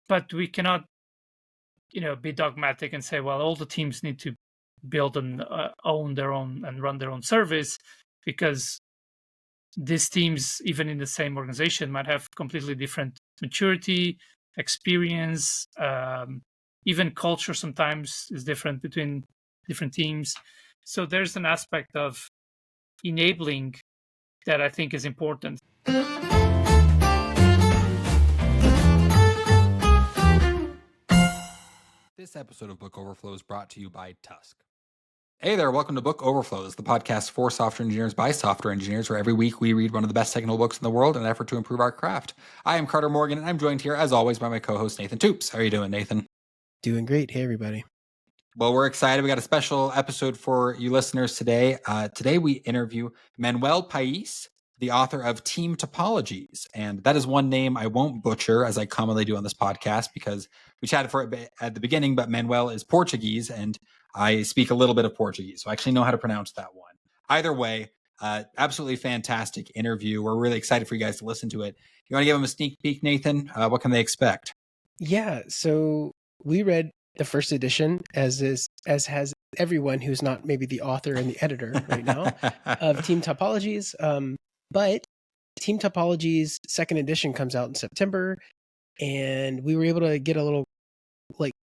but we cannot, be dogmatic and say, well, all the teams need to build and own their own and run their own service, because these teams, even in the same organization, might have completely different maturity, experience, even culture sometimes is different between different teams. So there's an aspect of enabling that I think is important. This episode of Book Overflow is brought to you by Tusk. Hey there, welcome to Book Overflow. This is the podcast for software engineers by software engineers, where every week we read one of the best technical books in the world in an effort to improve our craft. I am Carter Morgan, and I'm joined here, as always, by my co-host, Nathan Toops. How are you doing, Nathan? Doing great. Hey, everybody. Well, we're excited. We got a special episode for you listeners today. Today we interview Manuel Pais, the author of Team Topologies. And that is one name I won't butcher, as I commonly do on this podcast, because we chatted for it at the beginning, but Manuel is Portuguese, and I speak a little bit of Portuguese, so I actually know how to pronounce that one. Either way, absolutely fantastic interview. We're really excited for you guys to listen to it. You want to give them a sneak peek, Nathan? What can they expect? Yeah, so we read the first edition, as has everyone who's not maybe the author and the editor right now, of Team Topologies. But Team Topologies second edition comes out in September, and we were able to get a little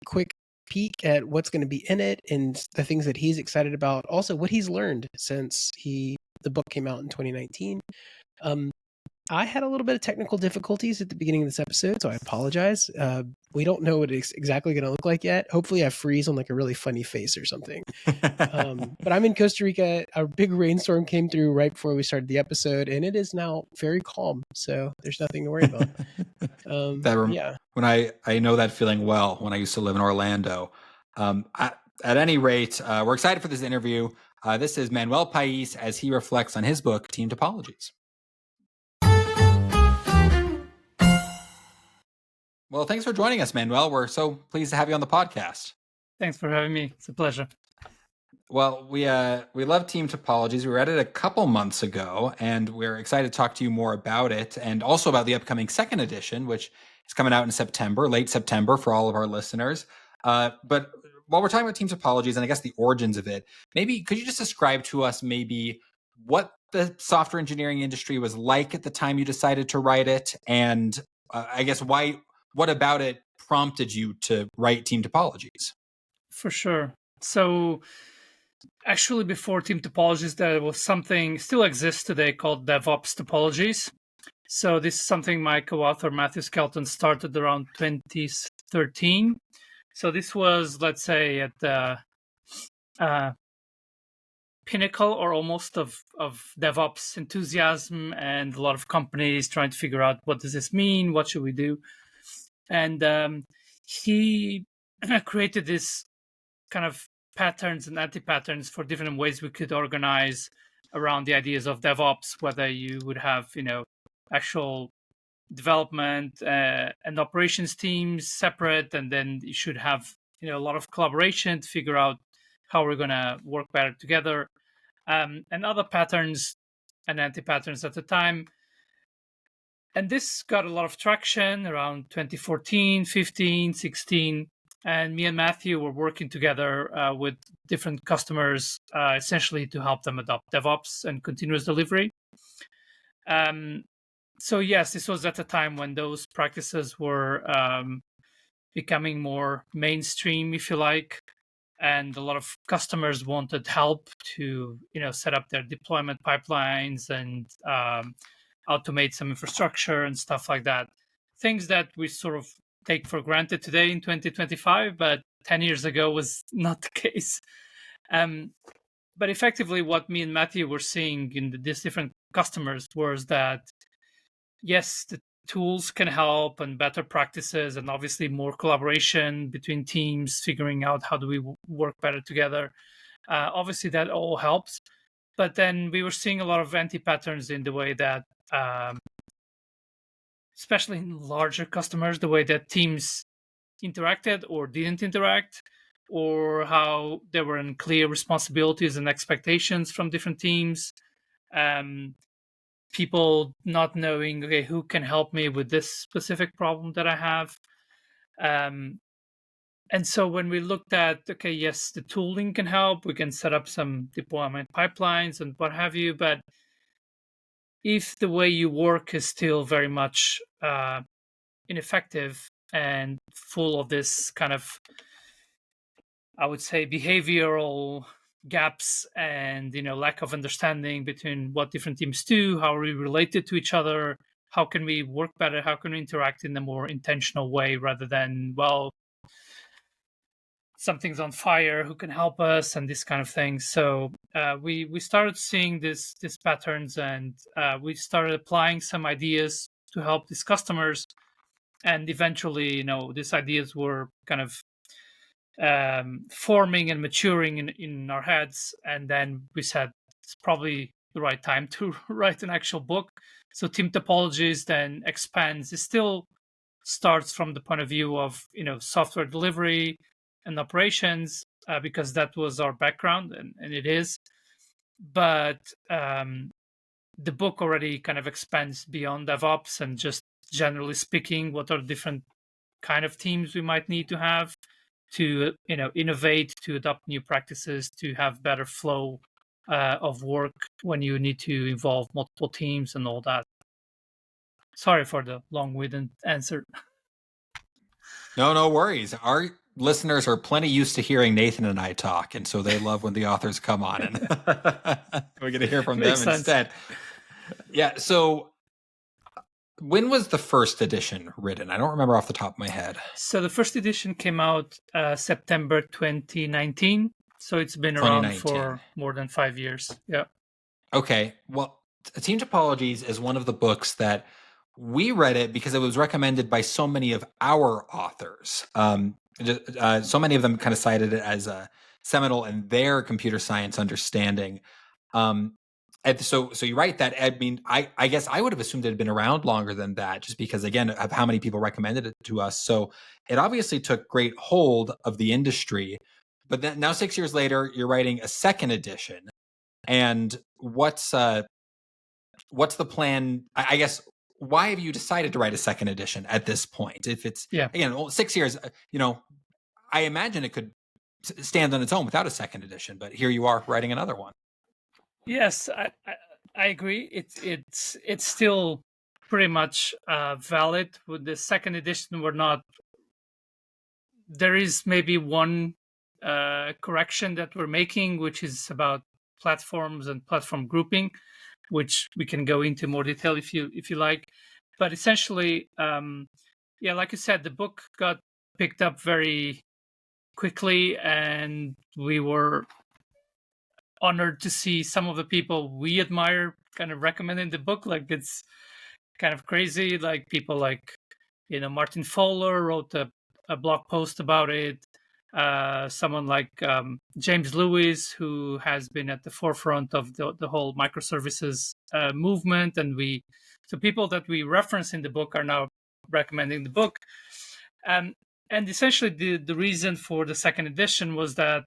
quick peek at what's going to be in it and the things that he's excited about. Also, what he's learned since the book came out in 2019. I had a little bit of technical difficulties at the beginning of this episode, so I apologize. We don't know what it's exactly going to look like yet. Hopefully I freeze on a really funny face or something. But I'm in Costa Rica. A big rainstorm came through right before we started the episode, and it is now very calm, so there's nothing to worry about. Yeah. When I know that feeling well, when I used to live in Orlando. At any rate, we're excited for this interview. This is Manuel Pais as he reflects on his book, Team Topologies. Well, thanks for joining us, Manuel. We're so pleased to have you on the podcast. Thanks for having me. It's a pleasure. Well, we love Team Topologies. We read it a couple months ago, and we're excited to talk to you more about it, and also about the upcoming second edition, which is coming out in September, late September for all of our listeners. But while we're talking about Team Topologies and I guess the origins of it, maybe could you just describe to us maybe what the software engineering industry was like at the time you decided to write it, and I guess what about it prompted you to write Team Topologies? For sure. So actually, before Team Topologies, there was something still exists today called DevOps Topologies. So this is something my co-author Matthew Skelton started around 2013. So this was, let's say, at the pinnacle or almost of DevOps enthusiasm, and a lot of companies trying to figure out, what does this mean? What should we do? And he created this kind of patterns and anti-patterns for different ways we could organize around the ideas of DevOps, whether you would have, actual development and operations teams separate, and then you should have, a lot of collaboration to figure out how we're going to work better together, and other patterns and anti-patterns at the time. And this got a lot of traction around 2014, 15, 16. And me and Matthew were working together with different customers, essentially to help them adopt DevOps and continuous delivery. So yes, this was at a time when those practices were becoming more mainstream, if you like. And a lot of customers wanted help to, set up their deployment pipelines and automate some infrastructure and stuff like that. Things that we sort of take for granted today in 2025, but 10 years ago was not the case. But effectively, what me and Matthew were seeing in these different customers was that, yes, the tools can help, and better practices, and obviously more collaboration between teams, figuring out how do we work better together. Obviously, that all helps. But then we were seeing a lot of anti-patterns in the way that, especially in larger customers, the way that teams interacted or didn't interact, or how there were unclear responsibilities and expectations from different teams. People not knowing, okay, who can help me with this specific problem that I have. And so when we looked at, okay, yes, the tooling can help, we can set up some deployment pipelines and what have you, but if the way you work is still very much ineffective and full of this kind of, I would say, behavioral gaps and lack of understanding between what different teams do, how are we related to each other, how can we work better, how can we interact in a more intentional way rather than, well, something's on fire, who can help us, and this kind of thing. So we started seeing these patterns, and we started applying some ideas to help these customers. And eventually, these ideas were kind of forming and maturing in our heads. And then we said it's probably the right time to write an actual book. So Team Topologies then expands. It still starts from the point of view of software delivery and operations, because that was our background, and it is. But the book already kind of expands beyond DevOps and just generally speaking, what are different kind of teams we might need to have to innovate, to adopt new practices, to have better flow of work when you need to involve multiple teams and all that. Sorry for the long-winded answer. No worries. Our listeners are plenty used to hearing Nathan and I talk, and so they love when the authors come on, and we're going to hear from them instead. Yeah. So when was the first edition written? I don't remember off the top of my head. So the first edition came out September 2019. So it's been around for more than 5 years. Yeah. Okay. Well, Team Topologies is one of the books that we read it because it was recommended by so many of our authors. So many of them kind of cited it as a seminal in their computer science understanding. And so you write that. I mean, I guess I would have assumed it had been around longer than that, just because, again, of how many people recommended it to us. So it obviously took great hold of the industry. But then now 6 years later, you're writing a second edition. And what's the plan? I guess, why have you decided to write a second edition at this point? If it's, again, 6 years, I imagine it could stand on its own without a second edition. But here you are writing another one. Yes, I agree. It's still pretty much valid. With the second edition, there is maybe one correction that we're making, which is about platforms and platform grouping, which we can go into more detail if you like. But essentially, like you said, the book got picked up very quickly, and we were honored to see some of the people we admire kind of recommending the book. Like, it's kind of crazy. Like, people like Martin Fowler wrote a blog post about it. Someone like James Lewis, who has been at the forefront of the whole microservices movement, and so people that we reference in the book are now recommending the book. And essentially, the reason for the second edition was that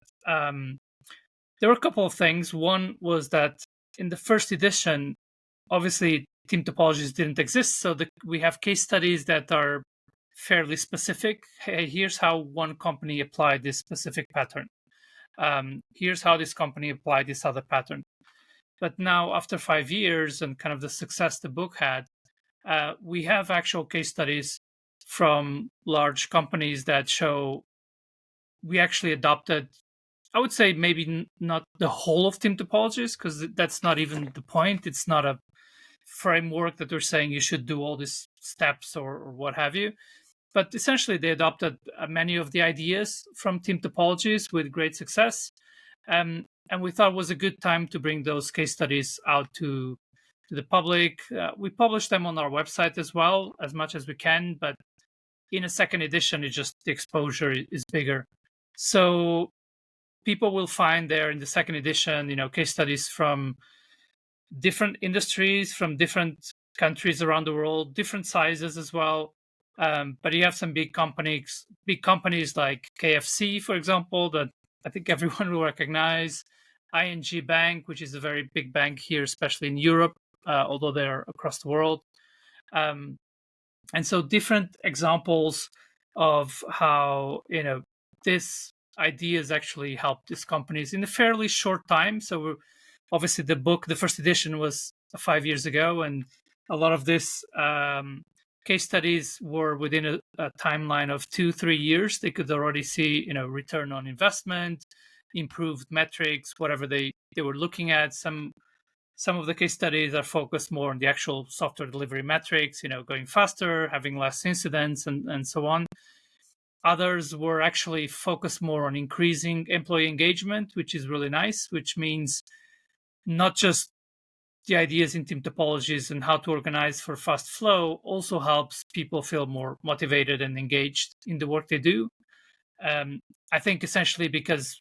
there were a couple of things. One was that in the first edition, obviously, Team Topologies didn't exist, so we have case studies that are fairly specific. Hey, here's how one company applied this specific pattern. Here's how this company applied this other pattern. But now, after 5 years and kind of the success the book had, we have actual case studies from large companies that show we actually adopted, I would say, maybe not the whole of Team Topologies, because that's not even the point. It's not a framework that they're saying you should do all these steps or what have you. But essentially, they adopted many of the ideas from Team Topologies with great success. And we thought it was a good time to bring those case studies out to the public. We publish them on our website as well, as much as we can. But in a second edition, it's just the exposure is bigger. So people will find there in the second edition, case studies from different industries, from different countries around the world, different sizes as well. But you have some big companies like KFC, for example, that I think everyone will recognize. ING Bank, which is a very big bank here, especially in Europe, although they're across the world. And so different examples of how this ideas actually helped these companies in a fairly short time. So obviously the first edition was 5 years ago, and a lot of this case studies were within a timeline of 2-3 years. They could already see return on investment, improved metrics, whatever they were looking at. Some of the case studies are focused more on the actual software delivery metrics, going faster, having less incidents, and so on. Others were actually focused more on increasing employee engagement, which is really nice, which means not just the ideas in team topologies and how to organize for fast flow, also helps people feel more motivated and engaged in the work they do. I think essentially because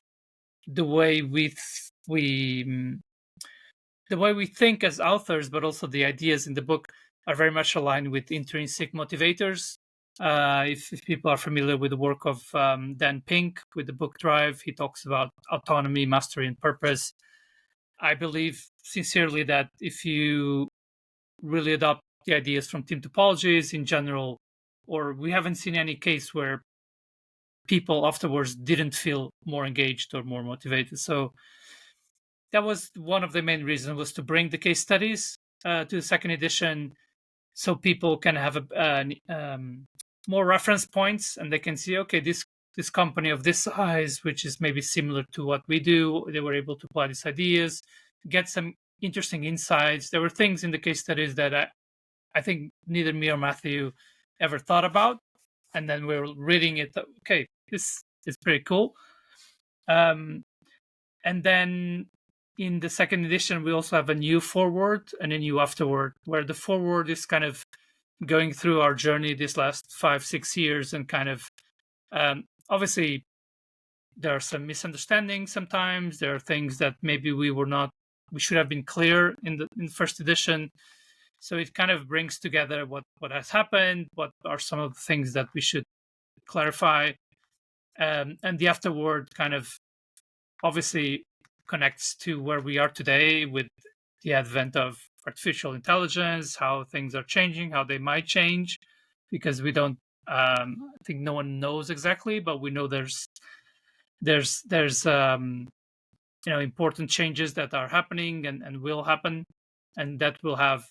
the way we think as authors, but also the ideas in the book are very much aligned with intrinsic motivators. If people are familiar with the work of Dan Pink with the book Drive, he talks about autonomy, mastery, and purpose. I believe sincerely that if you really adopt the ideas from team topologies in general, or we haven't seen any case where people afterwards didn't feel more engaged or more motivated. So that was one of the main reasons, was to bring the case studies to the second edition, so people can have more reference points, and they can see, okay, this company of this size, which is maybe similar to what we do, they were able to apply these ideas, get some interesting insights. There were things in the case studies that I think neither me or Matthew ever thought about, and then we were reading it. Okay, this is pretty cool. And then in the second edition, we also have a new foreword and a new afterword, where the foreword is kind of going through our journey this last 5-6 years, and kind of obviously there are some misunderstandings sometimes. There are things that maybe we should have been clear in the first edition. So it kind of brings together what has happened, what are some of the things that we should clarify, and the afterword kind of obviously connects to where we are today with the advent of artificial intelligence, how things are changing, how they might change, because we don't. I think no one knows exactly, but we know there's important changes that are happening and will happen, and that will have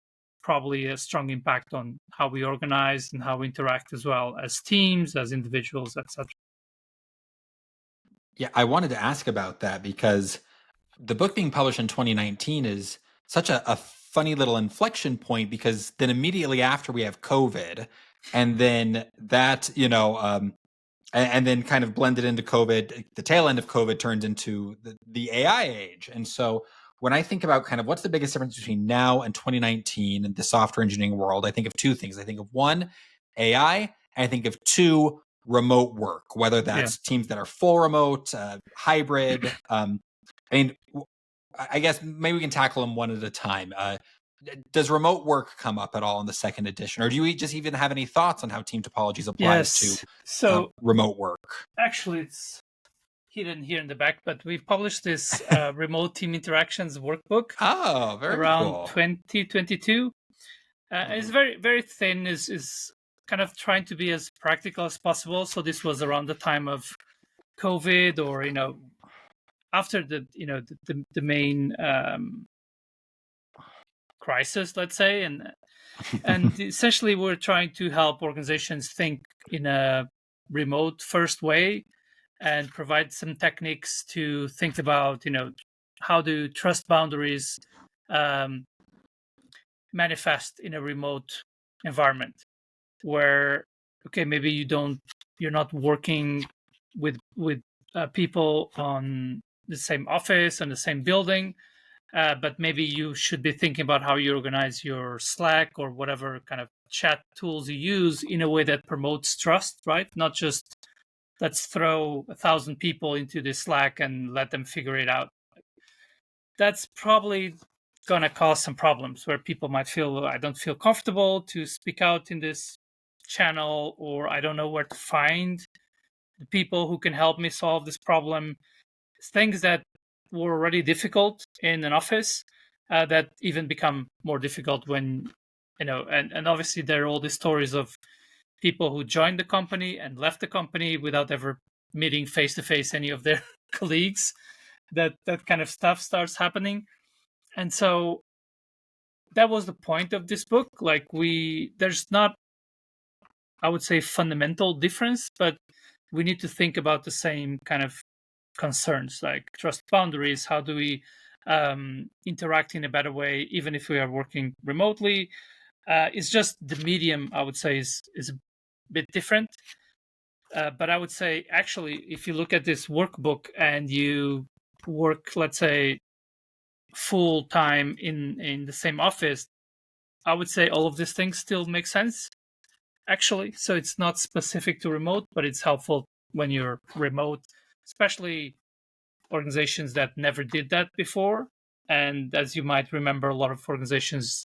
probably a strong impact on how we organize and how we interact as well as teams, as individuals, etc. Yeah, I wanted to ask about that because the book being published in 2019 is such a funny little inflection point, because then immediately after we have COVID, and then that, and then kind of blended into COVID, the tail end of COVID turns into the AI age. And so when I think about kind of what's the biggest difference between now and 2019 and the software engineering world, I think of two things. I think of one, AI, and I think of two, remote work, whether that's teams that are full remote, hybrid. I guess maybe we can tackle them one at a time. Does remote work come up at all in the second edition, or do you just even have any thoughts on how Team Topologies applies to remote work? Actually, it's hidden here in the back, but we've published this remote team interactions workbook. Oh, very around cool. 2022. It's very, very thin. Is kind of trying to be as practical as possible. So this was around the time of COVID, or after the main crisis, let's say, and essentially we're trying to help organizations think in a remote first way, and provide some techniques to think about how do trust boundaries manifest in a remote environment, where maybe you're not working with people on the same office and the same building, but maybe you should be thinking about how you organize your Slack or whatever kind of chat tools you use in a way that promotes trust, right? Not just let's throw 1,000 people into this Slack and let them figure it out. That's probably going to cause some problems, where people might feel, I don't feel comfortable to speak out in this channel, or I don't know where to find the people who can help me solve this problem. Things that were already difficult in an office that even become more difficult when and obviously there are all these stories of people who joined the company and left the company without ever meeting face to face any of their colleagues. That kind of stuff starts happening. And so that was the point of this book. Like, there's not, I would say, fundamental difference, but we need to think about the same kind of concerns, like trust boundaries. How do we interact in a better way, even if we are working remotely? It's just the medium, I would say, is a bit different. But I would say, actually, if you look at this workbook and you work, let's say, full time in the same office, I would say all of these things still make sense, actually. So it's not specific to remote, but it's helpful when you're remote, especially organizations that never did that before. And as you might remember, a lot of organizations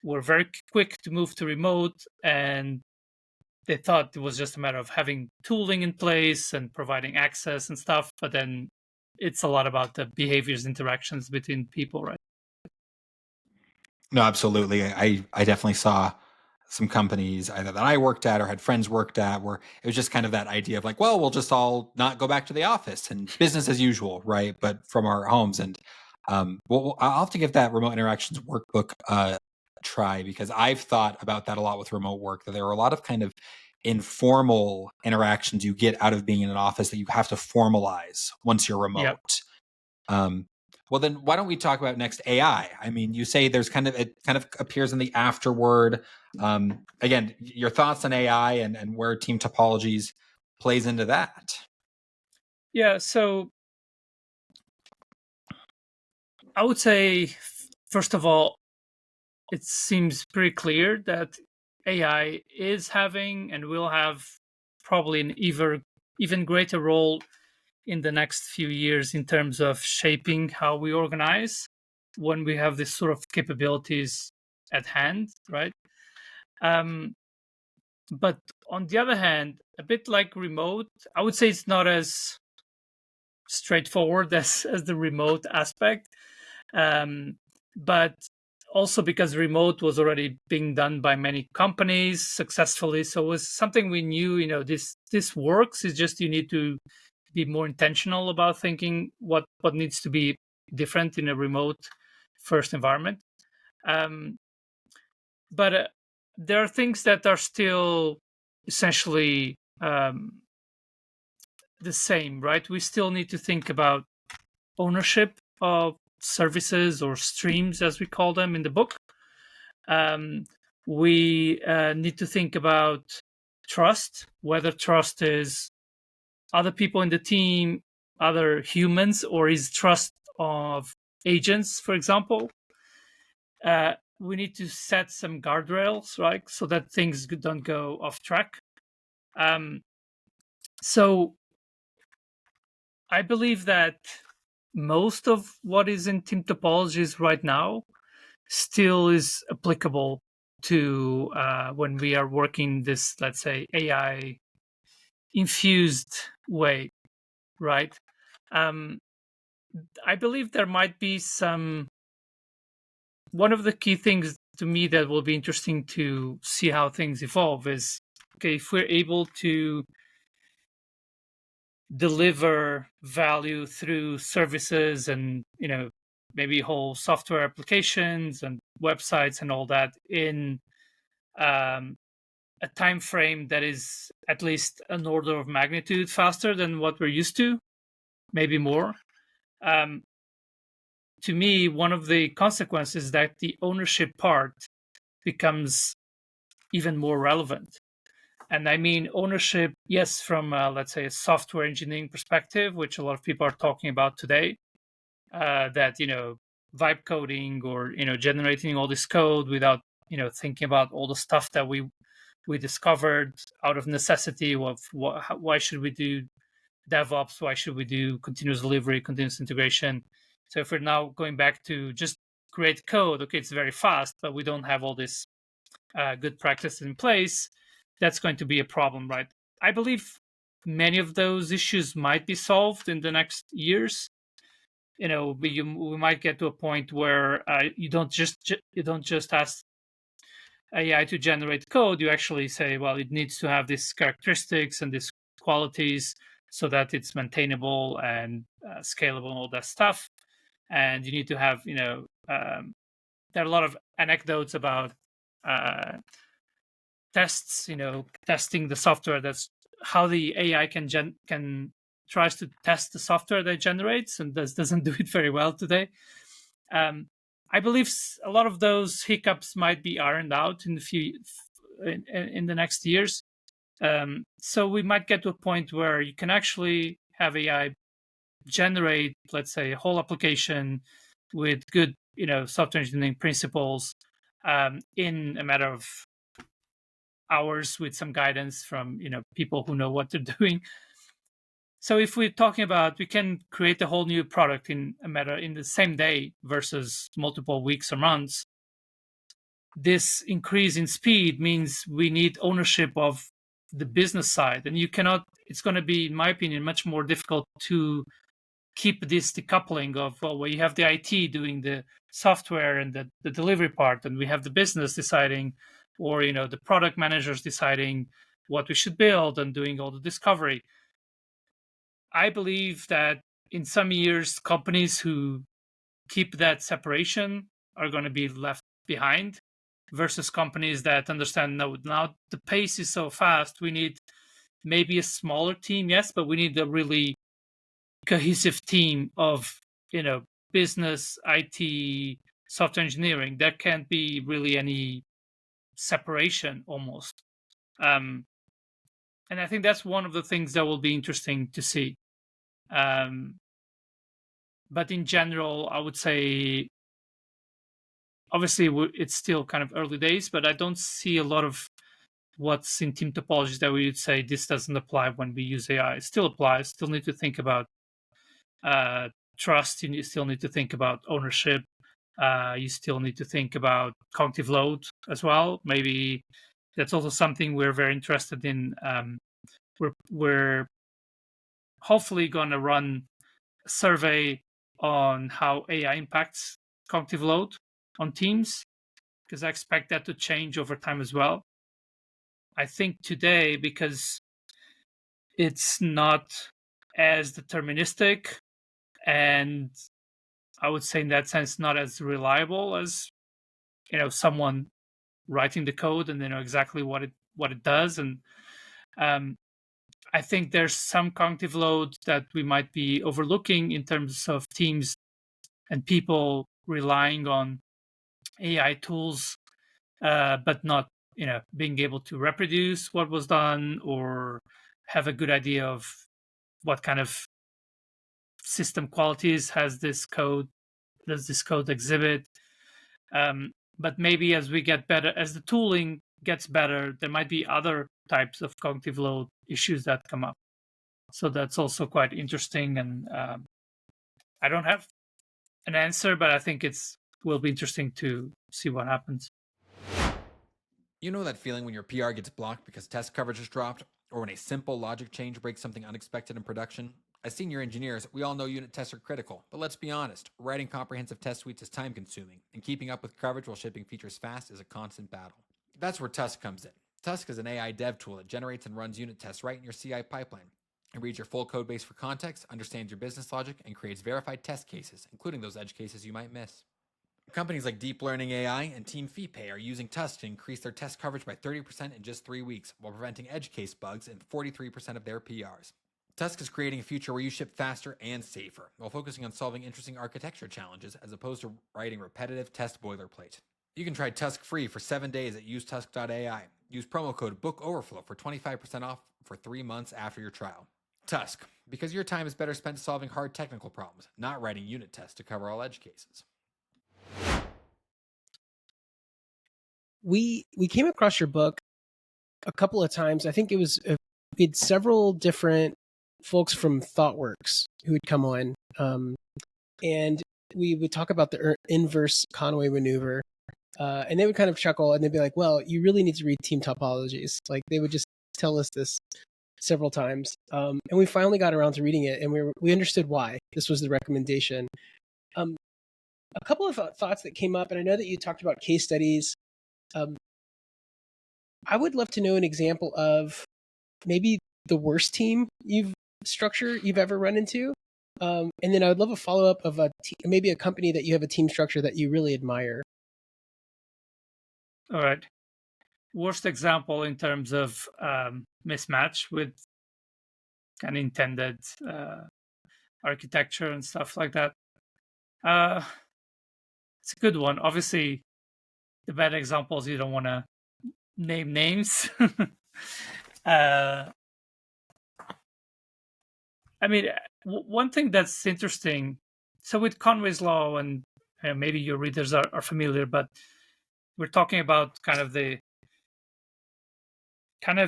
were very quick to move to remote, and they thought it was just a matter of having tooling in place and providing access and stuff. But then it's a lot about the behaviors, interactions between people, right? No, absolutely. I definitely saw some companies either that I worked at or had friends worked at where it was just kind of that idea of like, well, we'll just all not go back to the office and business as usual, right? But from our homes. And well, I'll have to give that remote interactions workbook a try, because I've thought about that a lot with remote work, that there are a lot of kind of informal interactions you get out of being in an office that you have to formalize once you're remote. Yep. Well, then why don't we talk about next AI? I mean, you say it kind of appears in the afterword. Again, your thoughts on AI and where Team Topologies plays into that. Yeah, so I would say, first of all, it seems pretty clear that AI is having and will have probably an even greater role in the next few years in terms of shaping how we organize when we have this sort of capabilities at hand, right? But on the other hand, a bit like remote, I would say it's not as straightforward as the remote aspect. But also because remote was already being done by many companies successfully, so it was something we knew. This works. It's just you need to be more intentional about thinking what needs to be different in a remote first environment. But there are things that are still essentially the same, right? We still need to think about ownership of services or streams, as we call them in the book. We need to think about trust, whether trust is other people in the team, other humans, or is trust of agents, for example. We need to set some guardrails, right, so that things don't go off track. So I believe that most of what is in Team Topologies right now still is applicable to when we are working this, let's say, AI infused way, right? I believe there might be one of the key things to me that will be interesting to see how things evolve is, okay, if we're able to deliver value through services and maybe whole software applications and websites and all that in a time frame that is at least an order of magnitude faster than what we're used to, maybe more. To me, one of the consequences is that the ownership part becomes even more relevant. And I mean ownership, yes, from let's say a software engineering perspective, which a lot of people are talking about today. That vibe coding or generating all this code without thinking about all the stuff that we discovered out of necessity of why should we do DevOps, why should we do continuous delivery, continuous integration. So if we're now going back to just create code, okay, it's very fast, but we don't have all this good practices in place, that's going to be a problem, right? I believe many of those issues might be solved in the next years. We might get to a point where you don't just ask AI to generate code, you actually say, well, it needs to have these characteristics and these qualities so that it's maintainable and scalable and all that stuff. And you need to have, there are a lot of anecdotes about uh, tests, testing the software. That's how the AI can tries to test the software that it generates and doesn't do it very well today. I believe a lot of those hiccups might be ironed out in the next years. So we might get to a point where you can actually have AI generate, let's say, a whole application with good, software engineering principles in a matter of hours with some guidance from, people who know what they're doing. So if we're talking about we can create a whole new product in the same day versus multiple weeks or months, this increase in speed means we need ownership of the business side, and it's going to be, in my opinion, much more difficult to keep this decoupling of, well, where you have the IT doing the software and the delivery part, and we have the business deciding, or the product managers deciding what we should build and doing all the discovery. I believe that in some years, companies who keep that separation are going to be left behind versus companies that understand, no, now the pace is so fast. We need maybe a smaller team, yes, but we need a really cohesive team of, business, IT, software engineering. There can't be really any separation almost. And I think that's one of the things that will be interesting to see. But in general, I would say, obviously, it's still kind of early days, but I don't see a lot of what's in Team Topologies that we would say this doesn't apply when we use AI. It still applies. Still need to think about trust. You still need to think about ownership. You still need to think about cognitive load as well. Maybe that's also something we're very interested in. We're hopefully going to run a survey on how AI impacts cognitive load on teams, because I expect that to change over time as well. I think today, because it's not as deterministic, and I would say in that sense not as reliable as someone writing the code and they know exactly what it does. And I think there's some cognitive load that we might be overlooking in terms of teams and people relying on AI tools, but not being able to reproduce what was done or have a good idea of what kind of system qualities does this code exhibit. But maybe as we get better, as the tooling gets better, there might be other types of cognitive load issues that come up. So that's also quite interesting. And I don't have an answer, but I think will be interesting to see what happens. You know that feeling when your PR gets blocked because test coverage has dropped, or when a simple logic change breaks something unexpected in production? As senior engineers, we all know unit tests are critical, but let's be honest, writing comprehensive test suites is time-consuming, and keeping up with coverage while shipping features fast is a constant battle. That's where Tusk comes in. Tusk is an AI dev tool that generates and runs unit tests right in your CI pipeline. It reads your full code base for context, understands your business logic, and creates verified test cases, including those edge cases you might miss. Companies like Deep Learning AI and Team Feepay are using Tusk to increase their test coverage by 30% in just 3 weeks, while preventing edge case bugs in 43% of their PRs. Tusk is creating a future where you ship faster and safer, while focusing on solving interesting architecture challenges as opposed to writing repetitive test boilerplate. You can try Tusk free for 7 days at usetusk.ai. Use promo code Book Overflow for 25% off for 3 months after your trial. Tusk, because your time is better spent solving hard technical problems, not writing unit tests to cover all edge cases. We came across your book a couple of times. I think it was we had several different folks from ThoughtWorks who would come on, and we would talk about the inverse Conway maneuver, and they would kind of chuckle and they'd be like, "Well, you really need to read Team Topologies." Like they would just tell us this several times, and we finally got around to reading it, and we understood why this was the recommendation. A couple of thoughts that came up, and I know that you talked about case studies. I would love to know an example of maybe the worst team structure you've ever run into. And then I would love a follow up of maybe a company that you have a team structure that you really admire. All right. Worst example in terms of mismatch with kind of intended architecture and stuff like that. It's a good one. Obviously, the bad examples, you don't want to name names. I mean, one thing that's interesting. So with Conway's Law, and maybe your readers are familiar, but we're talking about kind of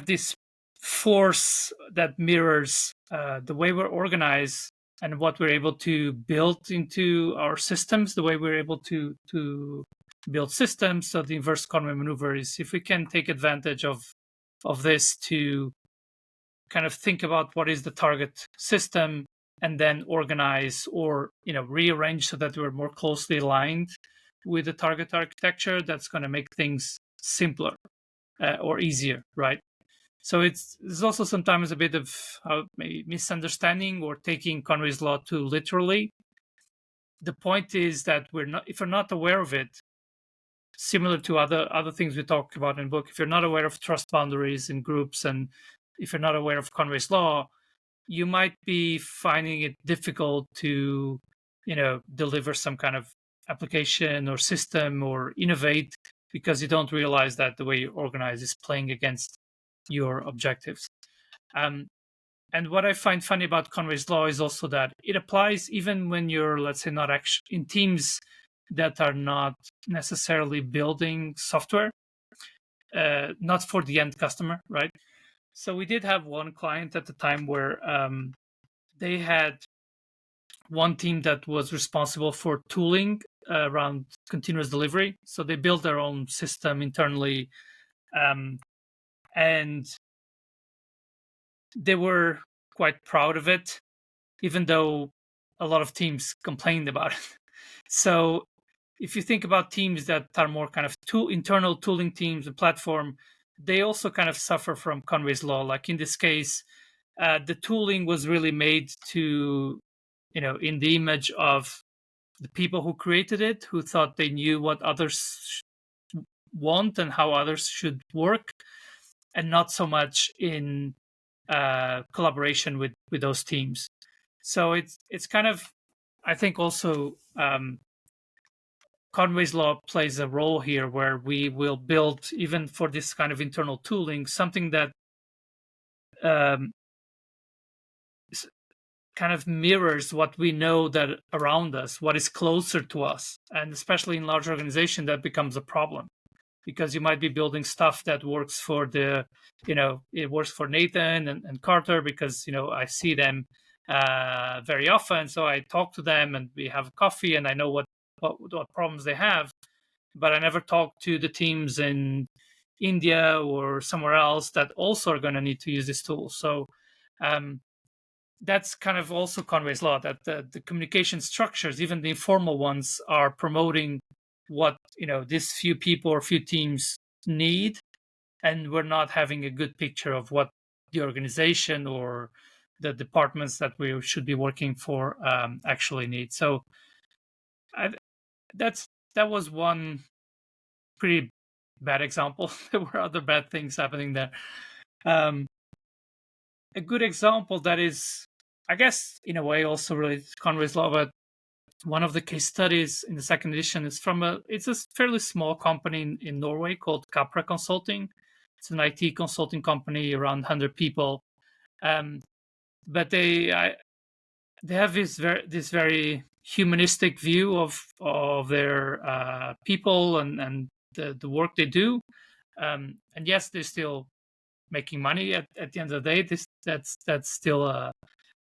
this force that mirrors the way we're organized and what we're able to build into our systems, the way we're able to build systems. So the inverse Conway maneuver is if we can take advantage of this to kind of think about what is the target system and then organize or rearrange so that we're more closely aligned with the target architecture, that's going to make things simpler or easier, right? So there's also sometimes a bit of maybe misunderstanding or taking Conway's Law too literally. The point is that if we're not aware of it, similar to other things we talk about in the book, if you're not aware of trust boundaries in groups, and if you're not aware of Conway's Law, you might be finding it difficult to deliver some kind of application or system or innovate, because you don't realize that the way you organize is playing against your objectives. And what I find funny about Conway's Law is also that it applies even when you're, let's say, not actually in teams that are not necessarily building software, not for the end customer, right? So we did have one client at the time where they had one team that was responsible for tooling around continuous delivery. So they built their own system internally, and they were quite proud of it, even though a lot of teams complained about it. So if you think about teams that are more kind of internal tooling teams and platform, they also kind of suffer from Conway's Law. Like in this case, the tooling was really made to, in the image of the people who created it, who thought they knew what others want and how others should work, and not so much in collaboration with those teams. So it's kind of, I think also Conway's Law plays a role here, where we will build, even for this kind of internal tooling, something that kind of mirrors what we know that around us, what is closer to us. And especially in large organization, that becomes a problem, because you might be building stuff that works for it works for Nathan and Carter, because, I see them very often. So I talk to them and we have coffee and I know what problems they have, but I never talk to the teams in India or somewhere else that also are going to need to use this tool. So that's kind of also Conway's Law, that the communication structures, even the informal ones, are promoting what these few people or few teams need, and we're not having a good picture of what the organization or the departments that we should be working for actually need. So that was one pretty bad example. There were other bad things happening there. A good example that is, I guess, in a way also related to Conway's Law, but one of the case studies in the second edition is it's a fairly small company in Norway called Capra Consulting. It's an IT consulting company, around 100 people. But they have this very humanistic view of their people and the work they do. And yes, they're still making money at the end of the day. That's still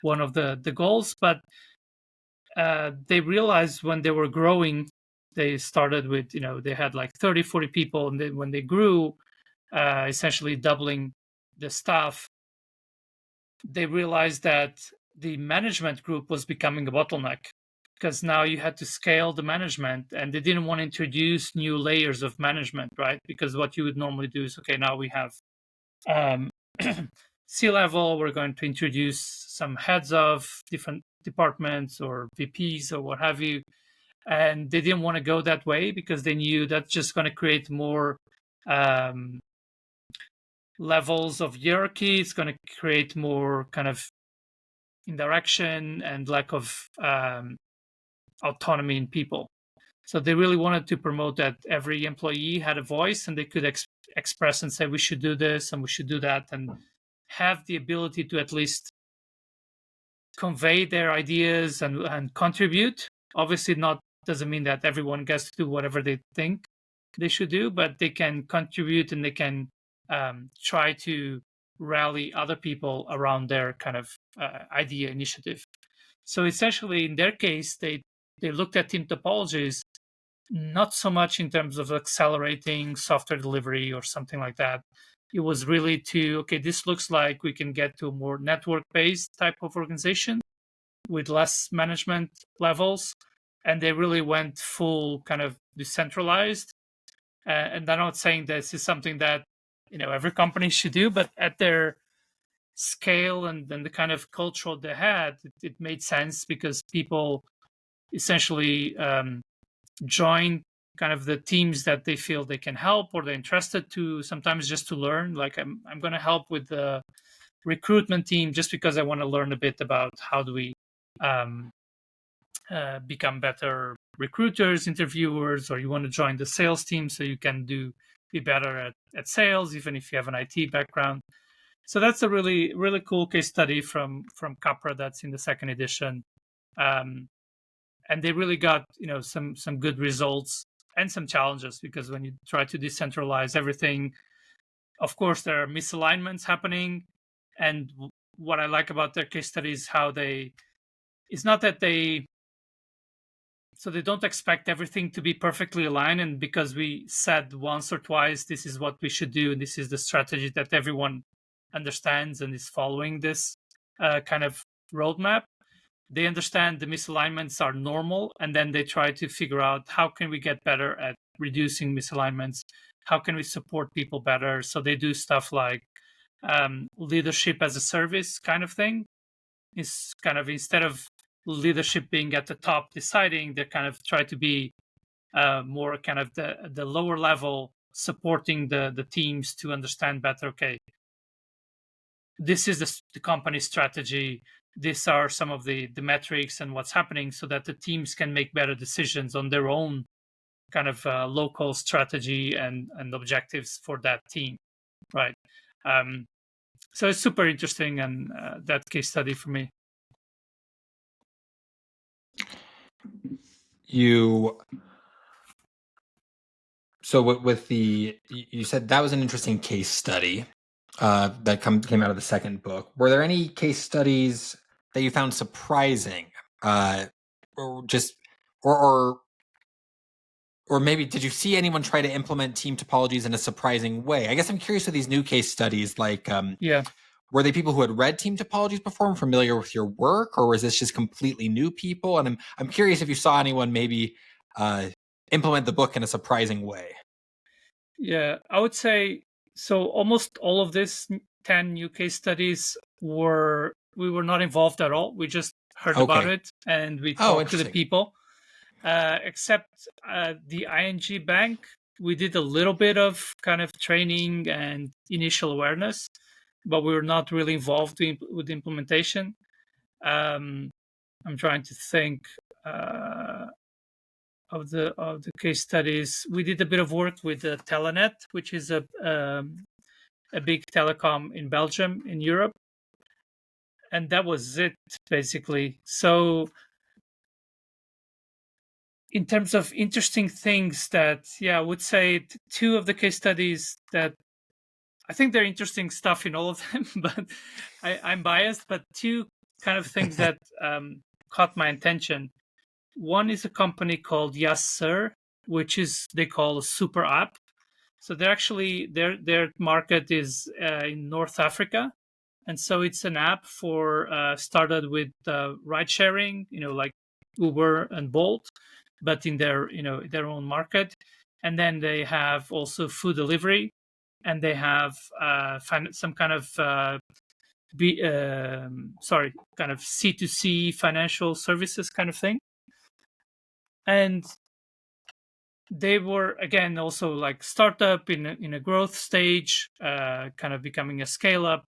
one of the goals. But they realized when they were growing, they started with, they had like 30, 40 people. And then when they grew, essentially doubling the staff, they realized that the management group was becoming a bottleneck. because now you had to scale the management, and they didn't want to introduce new layers of management, right? Because what you would normally do is, okay, now we have um, C-level, we're going to introduce some heads of different departments or VPs or what have you. And they didn't want to go that way because they knew that's just going to create more um, levels of hierarchy. It's going to create more kind of indirection and lack of autonomy in people. So they really wanted to promote that every employee had a voice and they could express and say, we should do this and we should do that, and have the ability to at least convey their ideas and contribute. Obviously, not doesn't mean that everyone gets to do whatever they think they should do, but they can contribute and they can try to rally other people around their kind of idea initiative. So essentially, in their case, they looked at team topologies not so much in terms of accelerating software delivery or something like that. It was really to, okay, this looks like we can get to a more network-based type of organization with less management levels. And they really went full kind of decentralized. And I'm not saying this is something that, every company should do, but at their scale and the kind of culture they had, it made sense because people essentially join kind of the teams that they feel they can help or they're interested to, sometimes just to learn. Like I'm going to help with the recruitment team just because I want to learn a bit about how do we become better recruiters, interviewers, or you want to join the sales team so you can be better at sales, even if you have an IT background. So that's a really, really cool case study from Capra that's in the second edition. And they really got some good results and some challenges, because when you try to decentralize everything, of course there are misalignments happening. And what I like about their case study is how it's not that they don't expect everything to be perfectly aligned, and because we said once or twice this is what we should do and this is the strategy, that everyone understands and is following this kind of roadmap. They understand the misalignments are normal, and then they try to figure out how can we get better at reducing misalignments, how can we support people better. So they do stuff like leadership as a service kind of thing. Is kind of, instead of leadership being at the top deciding, they kind of try to be more kind of the lower level, supporting the teams to understand better, okay, this is the company strategy, these are some of the metrics and what's happening, so that the teams can make better decisions on their own kind of local strategy and objectives for that team, right? So it's super interesting, and that case study for me. So with you said that was an interesting case study that came out of the second book. Were there any case studies that you found surprising, or maybe did you see anyone try to implement team topologies in a surprising way? I guess I'm curious with these new case studies, like were they people who had read team topologies before and familiar with your work, or was this just completely new people? And I'm curious if you saw anyone maybe implement the book in a surprising way. Yeah, I would say so. Almost all of these 10 new case studies we were not involved at all. We just heard about it and we talked to the people. Except the ING Bank, we did a little bit of kind of training and initial awareness, but we were not really involved with the implementation. I'm trying to think of the case studies. We did a bit of work with Telenet, which is a big telecom in Belgium, in Europe, and that was it basically. So in terms of interesting things that, I would say two of the case studies that I think they're interesting stuff in all of them, but I'm biased, but two kind of things that caught my attention. One is a company called Yes Sir, which is, they call a super app. So they're actually, their market is in North Africa. And so it's an app for started with ride sharing, like Uber and Bolt, but in their their own market. And then they have also food delivery, and they have some kind of kind of C2C financial services kind of thing. And they were again also like startup in a growth stage, kind of becoming a scale up.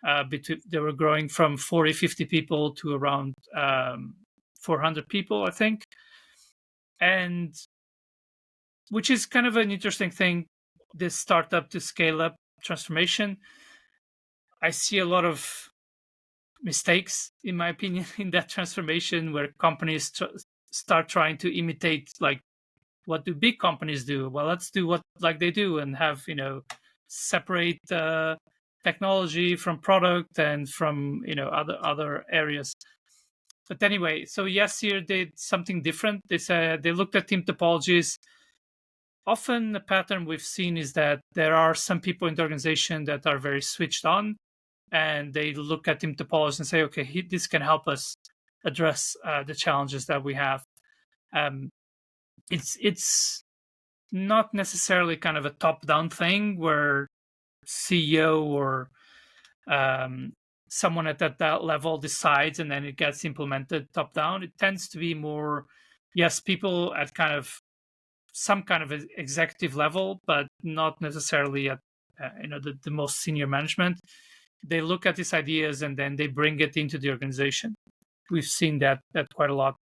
They were growing from 40-50 people to around 400 people, I think. And which is kind of an interesting thing, this startup to scale up transformation. I see a lot of mistakes, in my opinion, in that transformation, where companies start trying to imitate, like, what do big companies do? Well, let's do what like they do and have separate technology from product and from other areas. But anyway, so Yassir did something different. They said they looked at team topologies. Often the pattern we've seen is that there are some people in the organization that are very switched on, and they look at team topologies and say, okay, this can help us address the challenges that we have. It's not necessarily kind of a top-down thing where CEO or someone at that level decides and then it gets implemented top-down. It tends to be more, yes, people at kind of some kind of executive level, but not necessarily at the most senior management. They look at these ideas and then they bring it into the organization. We've seen that quite a lot.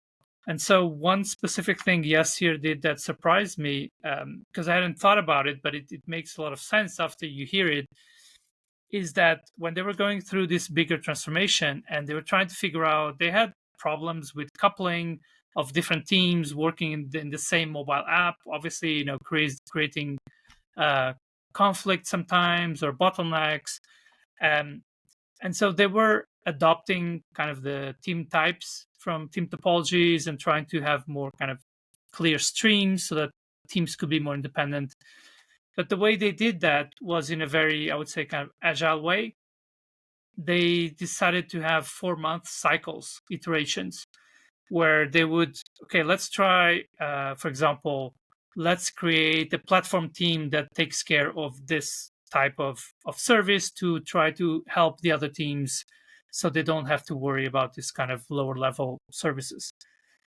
And so one specific thing Yassir did that surprised me, because I hadn't thought about it, but it makes a lot of sense after you hear it, is that when they were going through this bigger transformation and they were trying to figure out, they had problems with coupling of different teams working in the same mobile app, obviously, creating conflict sometimes or bottlenecks. And so they were adopting kind of the team types from team topologies and trying to have more kind of clear streams so that teams could be more independent. But the way they did that was in a very, I would say, kind of agile way. They decided to have 4-month cycles, iterations, where they would, okay, let's try, for example, let's create a platform team that takes care of this type of service to try to help the other teams so they don't have to worry about this kind of lower level services.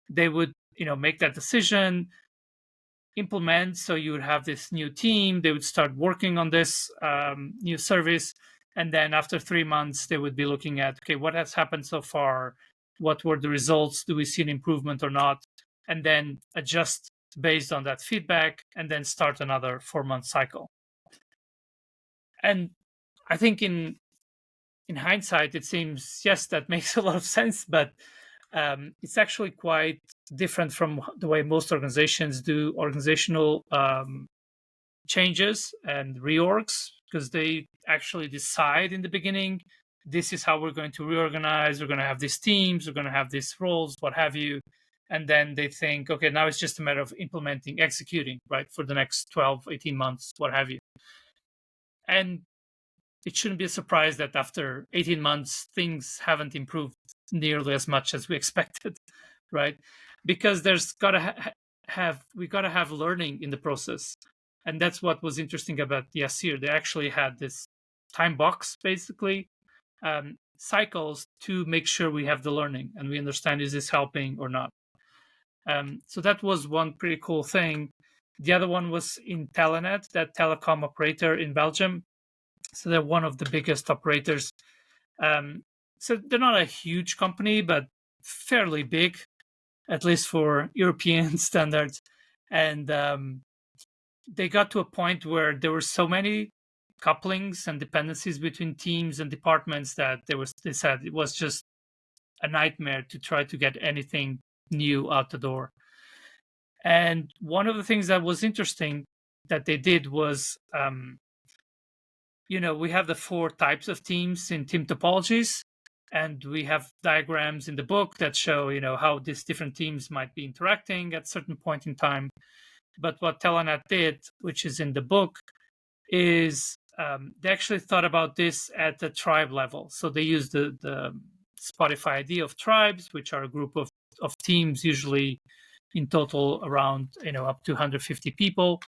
They would, make that decision, implement, so you would have this new team, they would start working on this new service, and then after 3 months they would be looking at, okay, what has happened so far, what were the results, do we see an improvement or not, and then adjust based on that feedback, and then start another 4-month cycle. And I think in hindsight, it seems, yes, that makes a lot of sense, but it's actually quite different from the way most organizations do organizational changes and reorgs, because they actually decide in the beginning, this is how we're going to reorganize, we're going to have these teams, we're going to have these roles, what have you. And then they think, okay, now it's just a matter of implementing, executing, right, for the next 12, 18 months, what have you. And it shouldn't be a surprise that after 18 months, things haven't improved nearly as much as we expected, right? Because there's got to we got to have learning in the process. And that's what was interesting about Yassir. They actually had this time box, basically, cycles to make sure we have the learning and we understand, is this helping or not? So that was one pretty cool thing. The other one was in Telenet, that telecom operator in Belgium. So they're one of the biggest operators. So they're not a huge company, but fairly big, at least for European standards. And they got to a point where there were so many couplings and dependencies between teams and departments that they said it was just a nightmare to try to get anything new out the door. And one of the things that was interesting that they did was, we have the 4 types of teams in team topologies, and we have diagrams in the book that show, how these different teams might be interacting at a certain point in time. But what Telenet did, which is in the book, is they actually thought about this at the tribe level. So they used the Spotify idea of tribes, which are a group of of teams, usually in total around up to 150 people,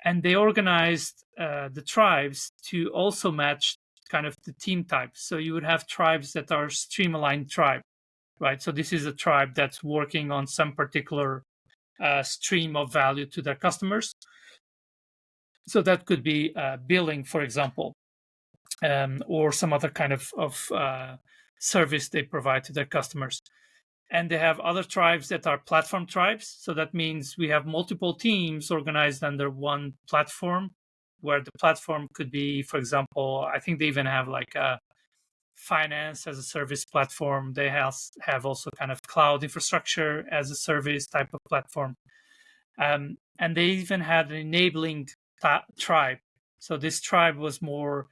and they organized the tribes to also match kind of the team types. So you would have tribes that are stream aligned tribe, right? So this is a tribe that's working on some particular stream of value to their customers. So that could be billing, for example, or some other kind of service they provide to their customers. And they have other tribes that are platform tribes. So that means we have multiple teams organized under one platform, where the platform could be, for example, I think they even have like a finance as a service platform. They have also kind of cloud infrastructure as a service type of platform. And they even had an enabling tribe. So this tribe was more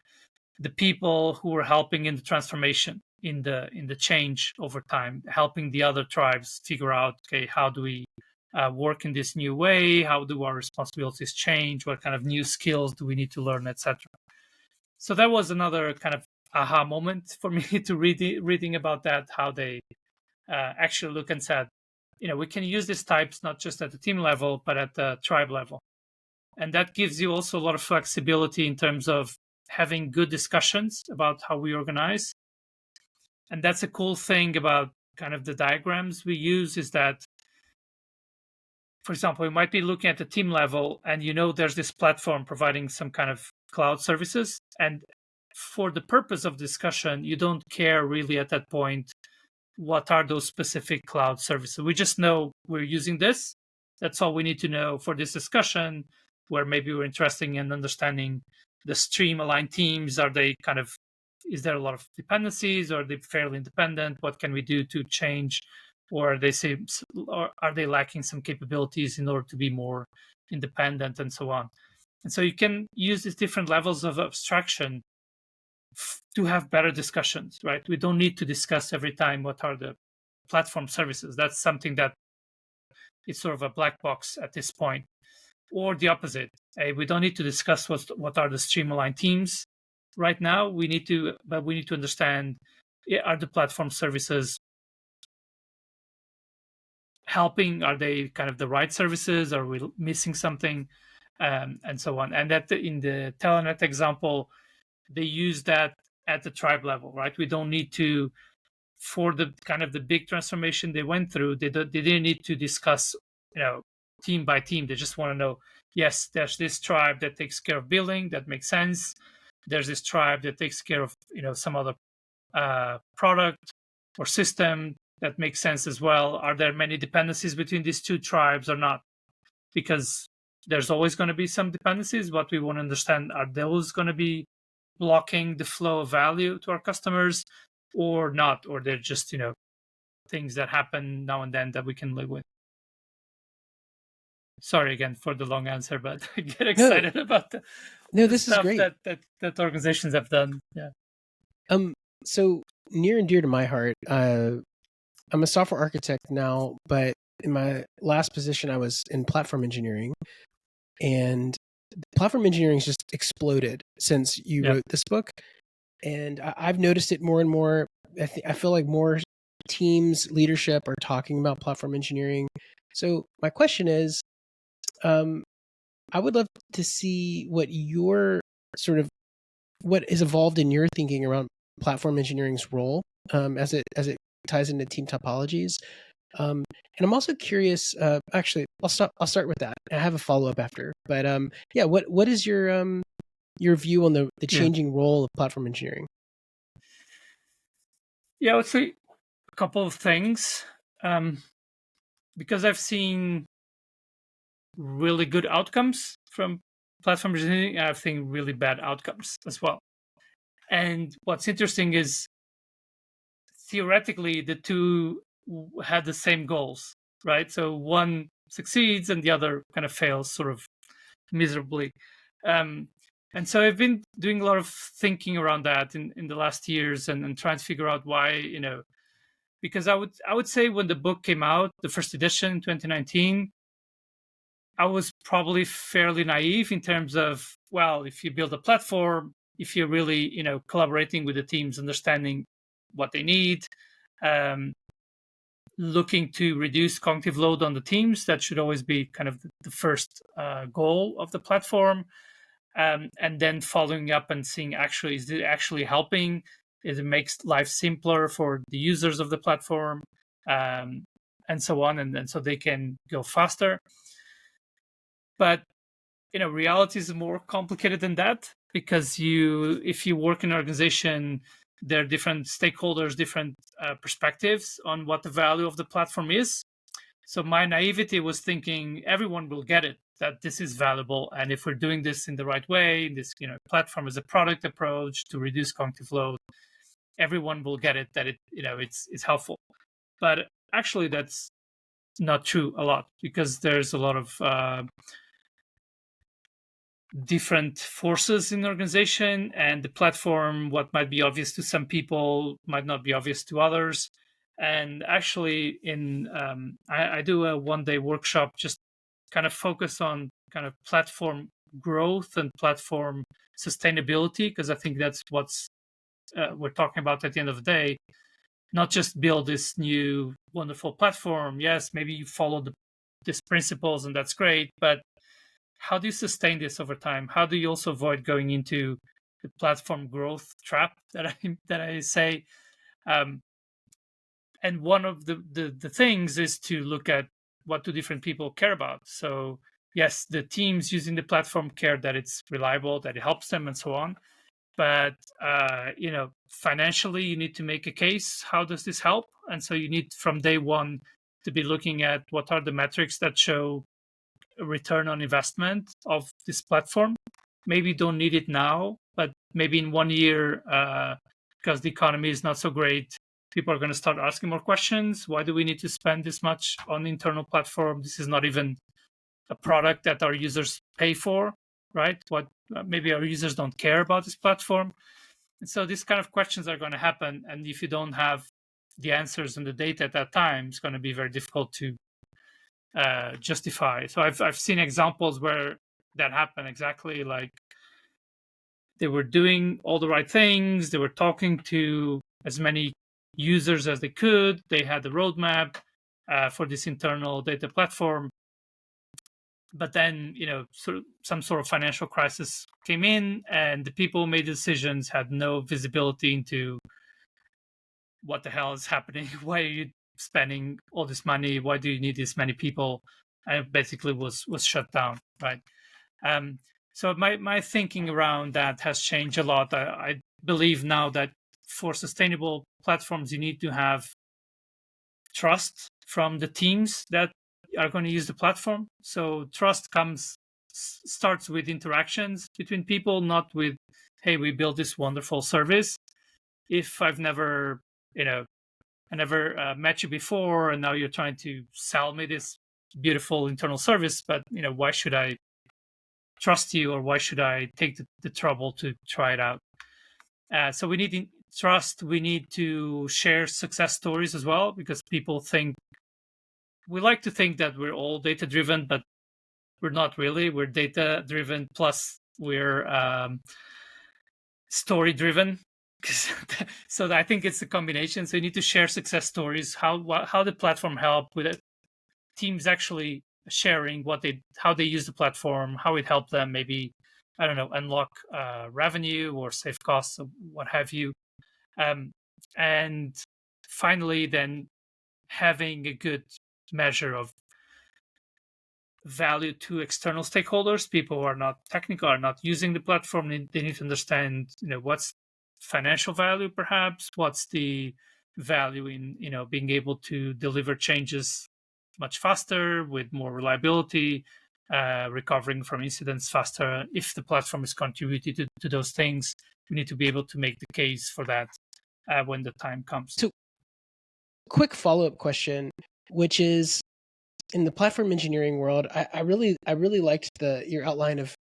the people who were helping in the transformation, in the change over time, helping the other tribes figure out, okay, how do we work in this new way? How do our responsibilities change? What kind of new skills do we need to learn, etc. So that was another kind of aha moment for me to reading about that, how they actually look and said, we can use these types not just at the team level, but at the tribe level. And that gives you also a lot of flexibility in terms of having good discussions about how we organize. And that's a cool thing about kind of the diagrams we use, is that, for example, we might be looking at the team level, and there's this platform providing some kind of cloud services. And for the purpose of discussion, you don't care really at that point what are those specific cloud services. We just know we're using this. That's all we need to know for this discussion, where maybe we're interested in understanding the stream aligned teams. Is there a lot of dependencies, or are they fairly independent? What can we do to change? Or are they lacking some capabilities in order to be more independent, and so on? And so you can use these different levels of abstraction to have better discussions, right? We don't need to discuss every time what are the platform services. That's something that is sort of a black box at this point. Or the opposite. We don't need to discuss what are the streamlined teams right now. We need to understand, are the platform services helping? Are they kind of the right services? Are we missing something? And so on. And that in the Telenet example, they use that at the tribe level, right? We don't need to, for the kind of the big transformation they went through, they didn't need to discuss, team by team. They just want to know, yes, there's this tribe that takes care of billing. That makes sense. There's this tribe that takes care of, some other product or system. That makes sense as well. Are there many dependencies between these two tribes or not? Because there's always going to be some dependencies. What we want to understand, are those going to be blocking the flow of value to our customers or not? Or they're just, things that happen now and then that we can live with. Sorry again for the long answer, but I get excited about the this stuff is great that organizations have done. Yeah. So near and dear to my heart, I'm a software architect now, but in my last position, I was in platform engineering, and platform engineering has just exploded since you wrote this book. And I've noticed it more and more. I feel like more teams, leadership are talking about platform engineering. So my question is, I would love to see what is evolved in your thinking around platform engineering's role as it ties into team topologies. And I'm also curious. Actually, I'll start with that. I have a follow up after. But what is your view on the changing role of platform engineering? Yeah, I would say a couple of things, because I've seen really good outcomes from platform engineering, and I've seen really bad outcomes as well. And what's interesting is, theoretically, the two had the same goals, right? So one succeeds and the other kind of fails sort of miserably. And so I've been doing a lot of thinking around that in the last years, and trying to figure out why, because I would say when the book came out, the first edition in 2019, I was probably fairly naive in terms of, well, if you build a platform, if you're really, collaborating with the teams, understanding what they need, looking to reduce cognitive load on the teams. That should always be kind of the first goal of the platform. And then following up and seeing actually, is it actually helping? Is it makes life simpler for the users of the platform, and so on, and so they can go faster. But reality is more complicated than that, because if you work in an organization, there are different stakeholders, different perspectives on what the value of the platform is. So my naivety was thinking everyone will get it, that this is valuable, and if we're doing this in the right way, this platform is a product approach to reduce cognitive load, everyone will get it, that it's helpful. But actually, that's not true a lot, because there's a lot of different forces in the organization, and the platform, what might be obvious to some people might not be obvious to others. And actually, I do a one-day workshop, just kind of focus on kind of platform growth and platform sustainability, because I think that's what's we're talking about at the end of the day. Not just build this new wonderful platform. Yes, maybe you follow these principles, and that's great, but how do you sustain this over time? How do you also avoid going into the platform growth trap that I say? And one of the things is to look at what do different people care about. So yes, the teams using the platform care that it's reliable, that it helps them, and so on. But financially, you need to make a case. How does this help? And so you need from day one to be looking at what are the metrics that show a return on investment of this platform. Maybe you don't need it now, but maybe in 1 year, because the economy is not so great, people are going to start asking more questions. Why do we need to spend this much on the internal platform? This is not even a product that our users pay for, right? Maybe our users don't care about this platform. And so these kind of questions are going to happen. And if you don't have the answers and the data at that time, it's going to be very difficult to justify. So I've seen examples where that happened, exactly like they were doing all the right things. They were talking to as many users as they could. They had the roadmap for this internal data platform. But then, some sort of financial crisis came in, and the people who made decisions had no visibility into what the hell is happening. Why are you spending all this money? Why do you need this many people? And it basically was shut down, right? So my thinking around that has changed a lot. I believe now that for sustainable platforms, you need to have trust from the teams that are going to use the platform. So trust starts with interactions between people, not with, hey, we built this wonderful service. If I've never, I never met you before, and now you're trying to sell me this beautiful internal service, but why should I trust you, or why should I take the trouble to try it out? So we need trust. We need to share success stories as well, because people we like to think that we're all data driven, but we're not really. We're data driven, plus we're story driven. So I think it's a combination. So you need to share success stories, how the platform helped with it, teams actually sharing how they use the platform, how it helped them, maybe, I don't know, unlock revenue or save costs or what have you. And finally, then having a good measure of value to external stakeholders, people who are not technical, are not using the platform. They need to understand, what's financial value, perhaps, what's the value in, being able to deliver changes much faster with more reliability, recovering from incidents faster. If the platform is contributing to those things, we need to be able to make the case for that when the time comes. So, quick follow-up question, which is, in the platform engineering world, I really liked your outline of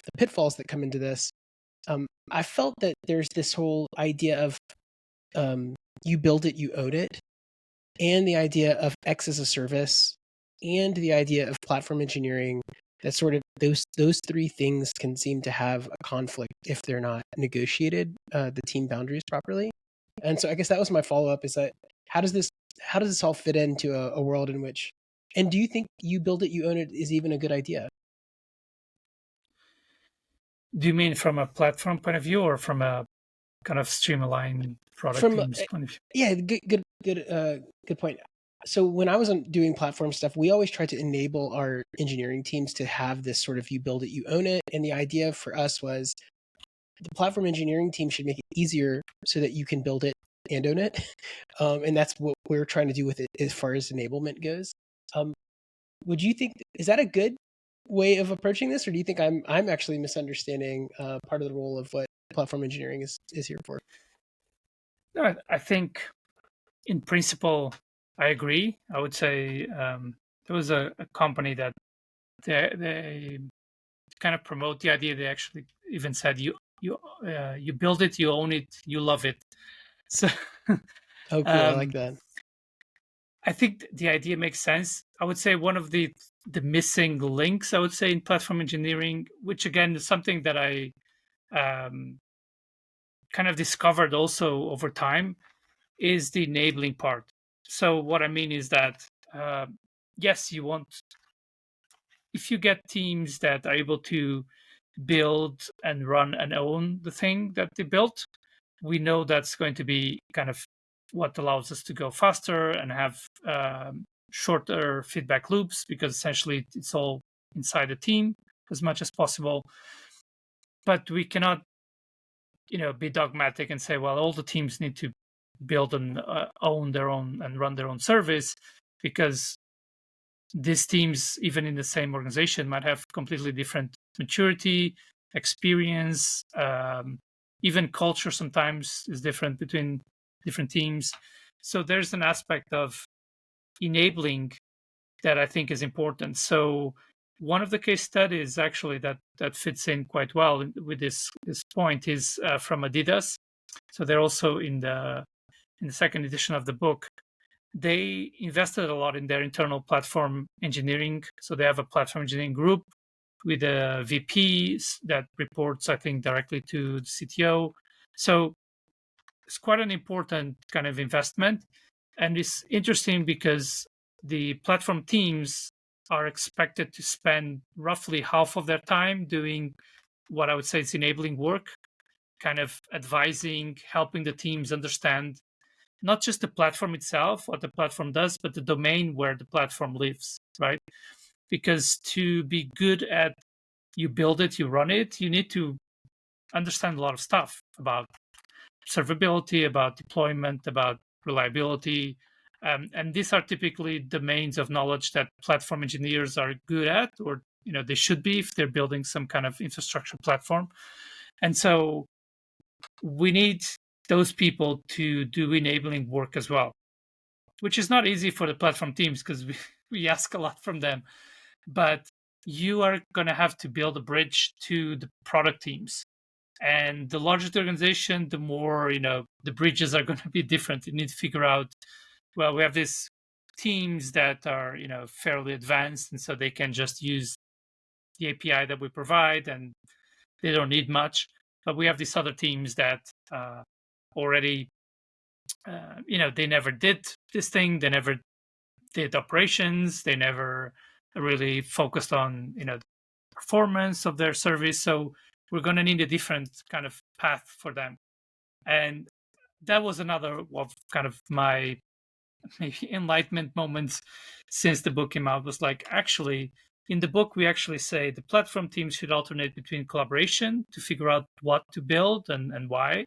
the pitfalls that come into this. I felt that there's this whole idea of you build it, you own it, and the idea of X as a service, and the idea of platform engineering. That sort of those three things can seem to have a conflict if they're not negotiated, the team boundaries properly. And so I guess that was my follow-up, is that how how does this all fit into a world in which, and do you think you build it, you own it is even a good idea? Do you mean from a platform point of view or from a kind of streamlined product From teams point of view? Yeah, good point. So when I was doing platform stuff, we always tried to enable our engineering teams to have this sort of you build it, you own it. And the idea for us was the platform engineering team should make it easier so that you can build it and own it. And that's what we're trying to do with it as far as enablement goes. Would you think, is that a good way of approaching this, or do you think I'm actually misunderstanding part of the role of what platform engineering is here for? No, I think in principle, I agree. I would say there was a company that they kind of promote the idea. They actually even said you build it, you own it, you love it. So Oh, cool! I like that. I think the idea makes sense. I would say one of the missing links, I would say, in platform engineering, which again is something that I kind of discovered also over time, is the enabling part. So what I mean is that yes, you want, if you get teams that are able to build and run and own the thing that they built, we know that's going to be kind of what allows us to go faster and have shorter feedback loops, because essentially it's all inside the team as much as possible. But we cannot, be dogmatic and say, well, all the teams need to build and own their own and run their own service, because these teams, even in the same organization, might have completely different maturity, experience, even culture sometimes is different between different teams. So there's an aspect of enabling that I think is important. So one of the case studies actually that fits in quite well with this point is from Adidas. So they're also in the second edition of the book. They invested a lot in their internal platform engineering. So they have a platform engineering group with a VP that reports, I think, directly to the CTO. So it's quite an important kind of investment. And it's interesting because the platform teams are expected to spend roughly half of their time doing what I would say is enabling work, kind of advising, helping the teams understand not just the platform itself, what the platform does, but the domain where the platform lives, right? Because to be good at you build it, you run it, you need to understand a lot of stuff about observability, about deployment, about reliability. And these are typically domains of knowledge that platform engineers are good at, or they should be if they're building some kind of infrastructure platform. And so we need those people to do enabling work as well, which is not easy for the platform teams because we ask a lot from them. But you are going to have to build a bridge to the product teams. And the larger the organization, the more, the bridges are going to be different. You need to figure out, well, we have these teams that are, fairly advanced. And so they can just use the API that we provide and they don't need much. But we have these other teams that already, they never did this thing. They never did operations. They never really focused on, the performance of their service. So we're going to need a different kind of path for them. And that was another of kind of my maybe enlightenment moments since the book came out, was like, actually, in the book, we actually say the platform teams should alternate between collaboration to figure out what to build and why,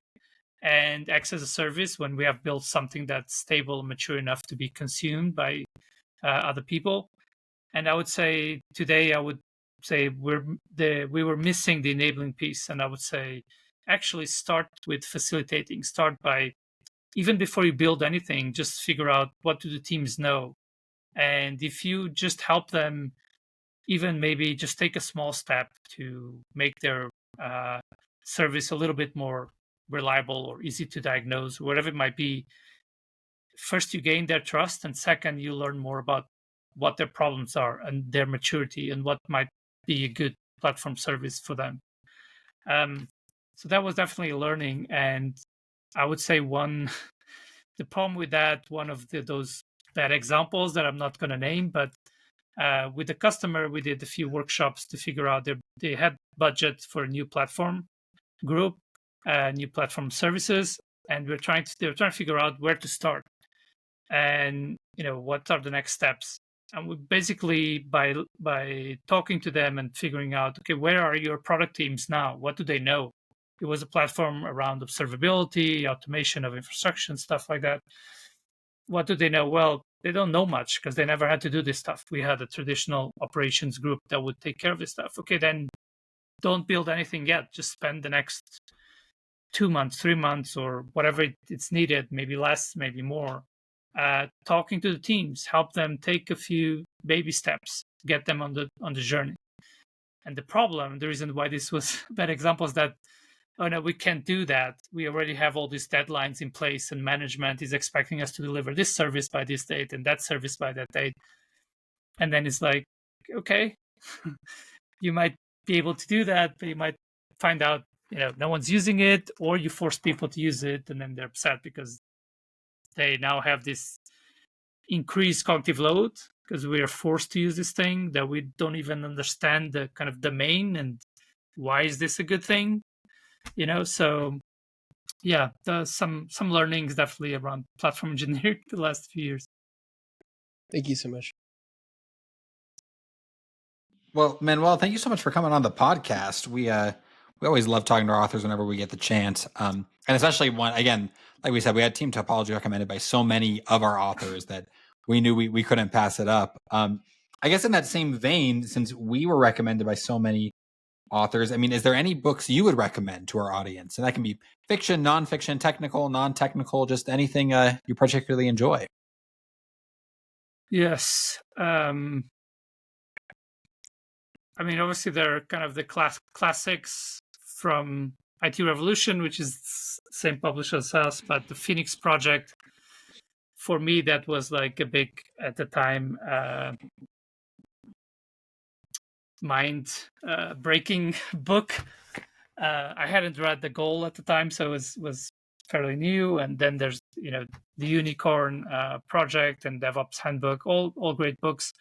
and X as a service when we have built something that's stable and mature enough to be consumed by other people. And I would say today, I would say we were missing the enabling piece. And I would say actually start with facilitating. Start by, even before you build anything, just figure out what do the teams know. And if you just help them, even maybe just take a small step to make their service a little bit more reliable or easy to diagnose, whatever it might be, first you gain their trust, and second you learn more about what their problems are and their maturity and what might be a good platform service for them. So that was definitely a learning. And I would say one the problem with that, one of those bad examples that I'm not going to name, but with the customer, we did a few workshops to figure out they had budget for a new platform group, new platform services, and they were trying to figure out where to start and what are the next steps. And we basically by talking to them and figuring out, okay, where are your product teams now? What do they know? It was a platform around observability, automation of infrastructure, and stuff like that. What do they know? Well, they don't know much because they never had to do this stuff. We had a traditional operations group that would take care of this stuff. Okay, then don't build anything yet. Just spend the next 2 months, 3 months, or whatever it's needed, maybe less, maybe more, talking to the teams, help them take a few baby steps, get them on the journey. And the reason why this was a bad example is that, oh no, we can't do that. We already have all these deadlines in place, and management is expecting us to deliver this service by this date and that service by that date. And then it's like, okay, you might be able to do that, but you might find out, no one's using it, or you force people to use it, and then they're upset because they now have this increased cognitive load because we are forced to use this thing that we don't even understand the kind of domain and why is this a good thing, So yeah, there's some learnings definitely around platform engineering the last few years. Thank you so much. Well, Manuel, thank you so much for coming on the podcast. We always love talking to our authors whenever we get the chance, and especially again, like we said, we had Team Topology recommended by so many of our authors that we knew we couldn't pass it up. I guess in that same vein, since we were recommended by so many authors, I mean, is there any books you would recommend to our audience? And that can be fiction, nonfiction, technical, non-technical, just anything you particularly enjoy. Yes. I mean, obviously, there are kind of the classics from IT Revolution, which is the same publisher as us, but the Phoenix Project, for me, that was like a big, at the time, mind-breaking book. I hadn't read The Goal at the time, so it was fairly new. And then there's, the Unicorn Project and DevOps Handbook, all great books.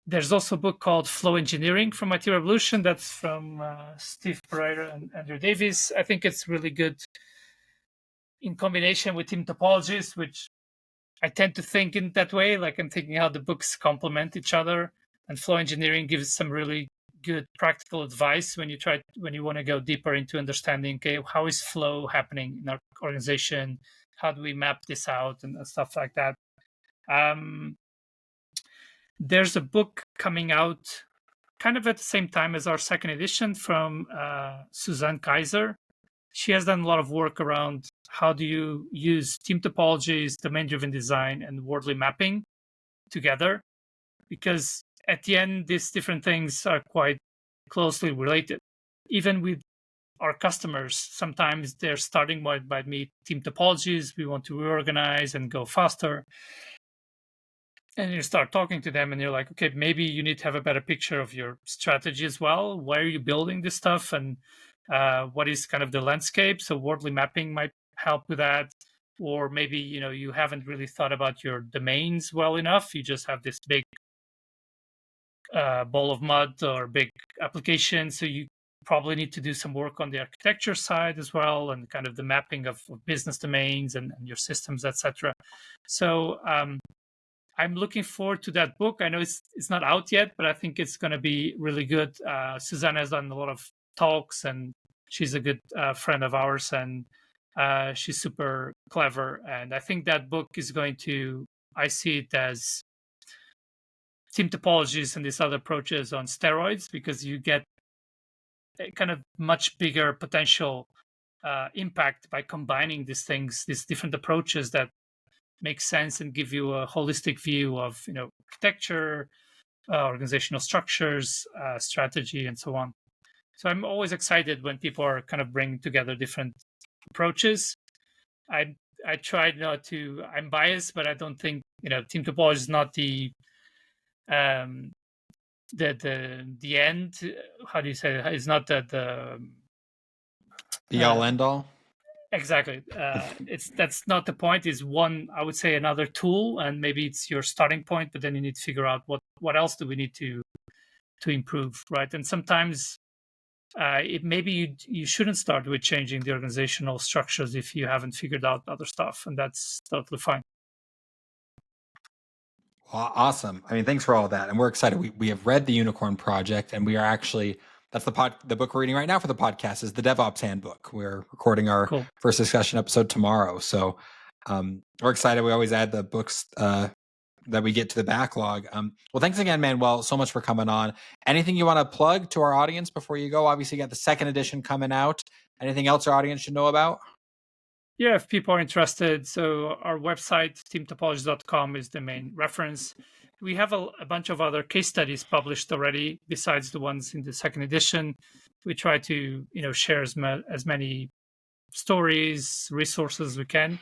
There's also a book called Flow Engineering from IT Revolution. That's from Steve Pereira and Andrew Davies. I think it's really good in combination with Team Topologies, which I tend to think in that way. Like I'm thinking how the books complement each other. And Flow Engineering gives some really good practical advice when you want to go deeper into understanding, okay, how is flow happening in our organization? How do we map this out and stuff like that? There's a book coming out kind of at the same time as our second edition from Suzanne Kaiser. She has done a lot of work around how do you use team topologies, domain-driven design, and wordly mapping together, because at the end, these different things are quite closely related. Even with our customers, sometimes they're starting by me team topologies. We want to reorganize and go faster. And you start talking to them and you're like, okay, maybe you need to have a better picture of your strategy as well. Why are you building this stuff? And what is kind of the landscape? So wordly mapping might help with that. Or maybe, you haven't really thought about your domains well enough. You just have this big ball of mud or big application. So you probably need to do some work on the architecture side as well, and kind of the mapping of business domains and your systems, etc. So I'm looking forward to that book. I know it's not out yet, but I think it's going to be really good. Suzanne has done a lot of talks, and she's a good friend of ours, and she's super clever. And I think that book is I see it as team topologies and these other approaches on steroids, because you get a kind of much bigger potential impact by combining these things, these different approaches that make sense and give you a holistic view of architecture, organizational structures, strategy, and so on. So I'm always excited when people are kind of bringing together different approaches. I try not to. I'm biased, but I don't think team topology is not the end. How do you say it? It's not the all end all. Exactly. That's not the point. Is one, I would say, another tool, and maybe it's your starting point, but then you need to figure out what else do we need to improve, right? And sometimes maybe you shouldn't start with changing the organizational structures if you haven't figured out other stuff, and that's totally fine. Awesome. I mean, thanks for all of that. And we're excited. We have read the Unicorn Project, and we are actually, that's the book we're reading right now for the podcast is the DevOps Handbook. We're recording our first discussion episode tomorrow. So we're excited. We always add the books that we get to the backlog. Well, thanks again, Manuel, so much for coming on. Anything you want to plug to our audience before you go? Obviously, you got the second edition coming out. Anything else our audience should know about? Yeah, if people are interested, so our website, teamtopologies.com, is the main reference. We have a bunch of other case studies published already, besides the ones in the second edition. We try to, share as many stories, resources as we can.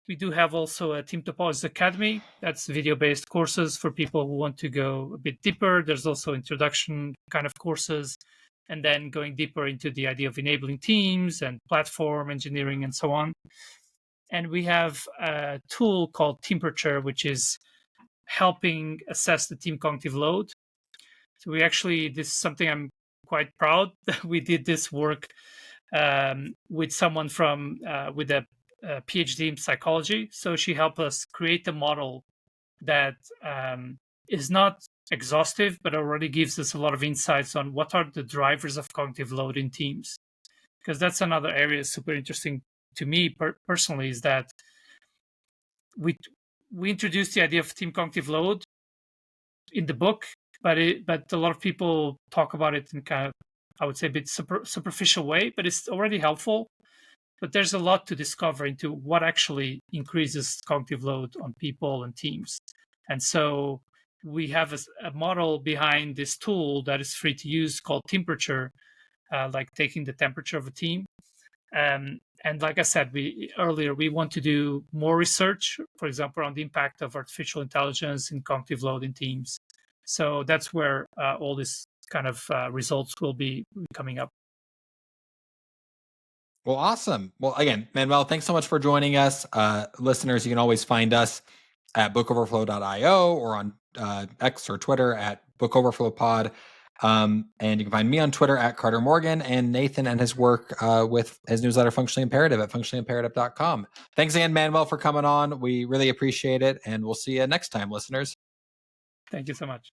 We do have also a Team Topologies Academy. That's video-based courses for people who want to go a bit deeper. There's also introduction kind of courses, and then going deeper into the idea of enabling teams and platform engineering and so on. And we have a tool called Temperature, which is helping assess the team cognitive load. So this is something I'm quite proud that we did this work with someone with a PhD in psychology. So she helped us create a model that is not exhaustive, but already gives us a lot of insights on what are the drivers of cognitive load in teams. Because that's another area super interesting to me personally, is that we introduced the idea of team cognitive load in the book, but a lot of people talk about it in kind of, I would say, a bit superficial way, but it's already helpful. But there's a lot to discover into what actually increases cognitive load on people and teams. And so we have a model behind this tool that is free to use called Temperature, like taking the temperature of a team. And like I said earlier, we want to do more research, for example, on the impact of artificial intelligence in cognitive load in teams. So that's where all this kind of results will be coming up. Well, awesome. Well, again, Manuel, thanks so much for joining us. Listeners, you can always find us at bookoverflow.io or on X or Twitter at bookoverflowpod. And you can find me on Twitter at Carter Morgan, and Nathan and his work with his newsletter Functionally Imperative at functionallyimperative.com. Thanks again, Manuel, for coming on. We really appreciate it, and we'll see you next time, listeners. Thank you so much.